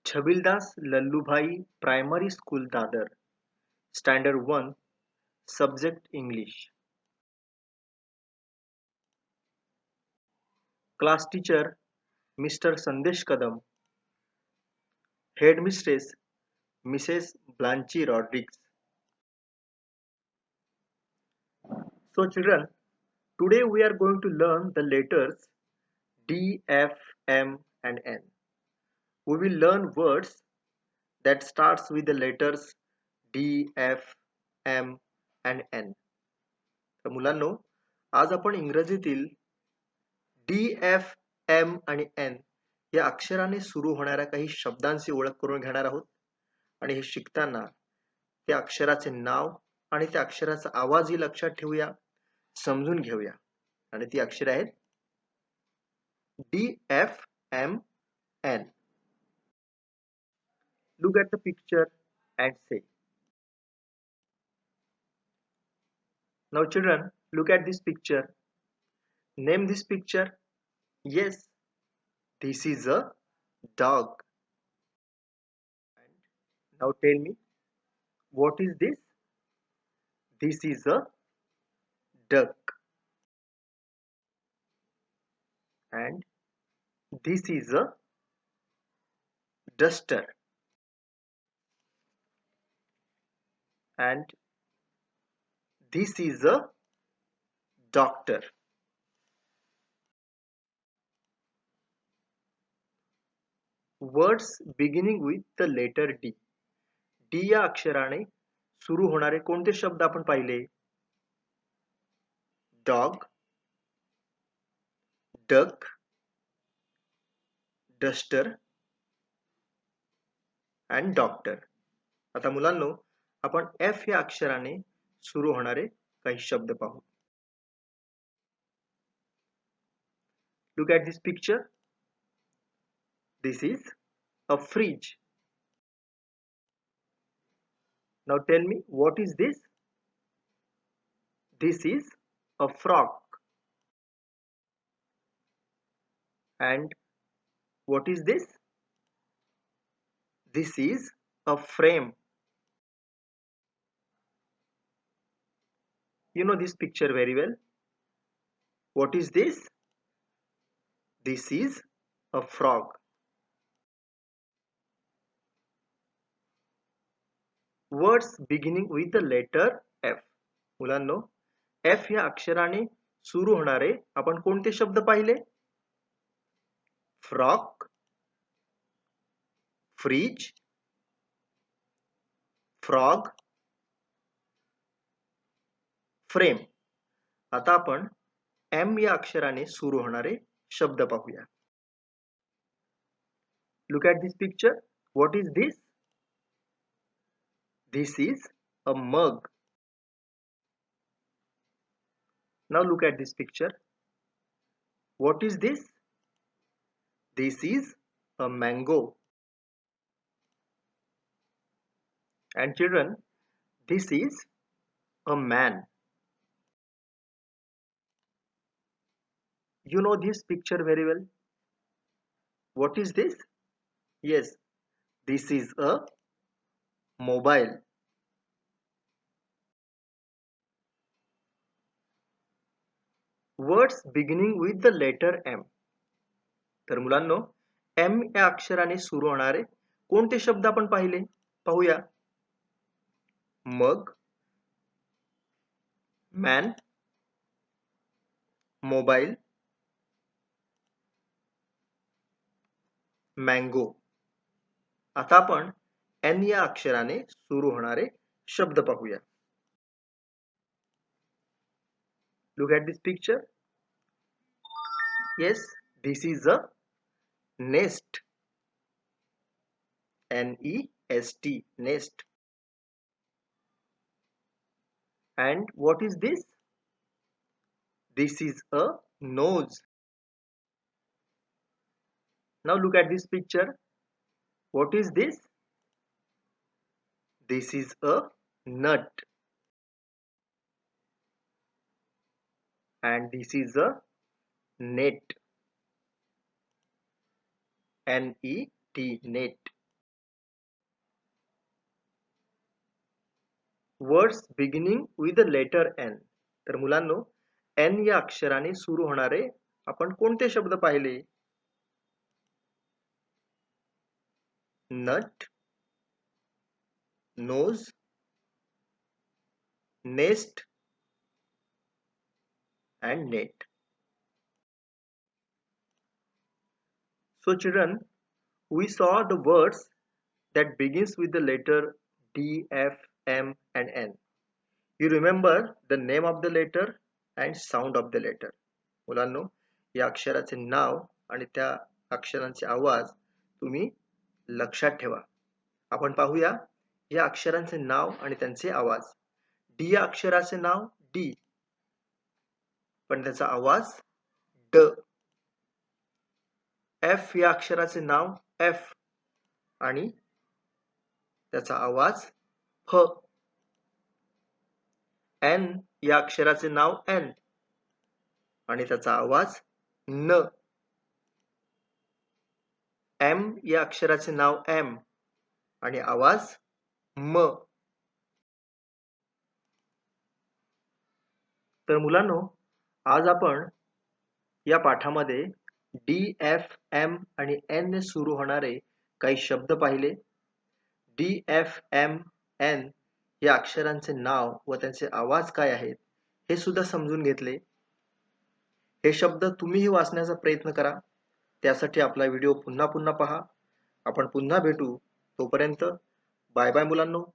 Chhabildas Lallubhai primary school Dadar standard 1 subject English class teacher Mister Sandesh Kadam headmistress Mrs Blanche Rodrigues. So children, today we are going to learn the letters D, F, M and N. We will learn words that starts with the letters D, F, M and N. तर मुलांनो, आज आपण इंग्रजीतील D, F, M आणि N या अक्षराने सुरू होणाऱ्या काही शब्दांची ओळख करून घेणार आहोत आणि हे शिकताना त्या अक्षराचे नाव आणि त्या अक्षराचा आवाजही लक्षात ठेवूया, समजून घेऊया. आणि ती अक्षरे आहेत D, F, M, N. Look at the picture and say. Now children, look at this picture. Name this picture. Yes, this is a dog. Now tell me, what is this? This is a duck. And this is a duster. And this is a doctor. Words beginning with the letter D. D या अक्षराने सुरू होणारे कोणते शब्द आपण पाहिले? Dog, duck, duster and doctor. आता मुलांनो, आपण F या अक्षराने सुरू होणारे काही शब्द पाहू. Look at this picture. This is a fridge. Now tell me, what is this? This is a frog. And what is this? This is a frame. You know this picture very well. What is this? This is a frog. Words beginning with the letter F. मुलांनो, F या अक्षराने सुरू होणारे आपण कोणते शब्द पाहिले? Frog, fridge, frog, frame. आता आपण M या अक्षराने सुरू होणारे शब्द पाहूया. Look at this picture. What is this? This is a mug. Now look at this picture. What is this? This is a mango. And children, this is a man. You know this picture very well. What is this? Yes, this is a mobile. Words beginning with the letter M. तर मुलांनो, M या अक्षराने सुरू होणारे कोणते शब्द आपण पाहिले? पाहूया. मग, man, मोबाईल, मँगो. आता आपण N या अक्षराने सुरू होणारे शब्द पाहूया. Look at this picture. Yes, this is a nest. N-E-S-T, nest. And what is this? This is a nose. Now look at this picture. What is this? This is a nut. And this is a net. N-E-T, net. Words beginning with the letter N. तर मुलांनो, N या अक्षराने सुरू होणारे आपण कोणते शब्द पाहिले? Nut, nose, nest and net. So children, we saw the words that begins with the letter D, F, M and N. You remember the name of the letter and sound of the letter. मुलांनो, या अक्षराचे नाव आणि त्या अक्षरांचे आवाज तुम्ही लक्षात ठेवा. आपण पाहूया या अक्षरांचे नाव आणि त्यांचे आवाज. डी या अक्षराचे नाव डी, पण त्याचा आवाज ड. एफ या अक्षराचे नाव एफ आणि त्याचा आवाज फ. एन या अक्षराचे नाव एन आणि त्याचा आवाज न. एम या अक्षराचे नाव एम आणि आवाज म. तर मुलांनो, आज आपण या पाठामध्ये डी, एफ, एम आणि एन ने सुरू होणारे काही शब्द पाहिले. डी, एफ, एम, एन या अक्षरांचे नाव व त्यांचे आवाज काय आहेत हे सुद्धा समजून घेतले. हे शब्द तुम्हीही वाचण्याचा प्रयत्न करा. त्यासाठी आपला व्हिडिओ पुन्हा पुन्हा पहा. आपण पुन्हा भेटू. तोपर्यंत बाय बाय मुलांनो.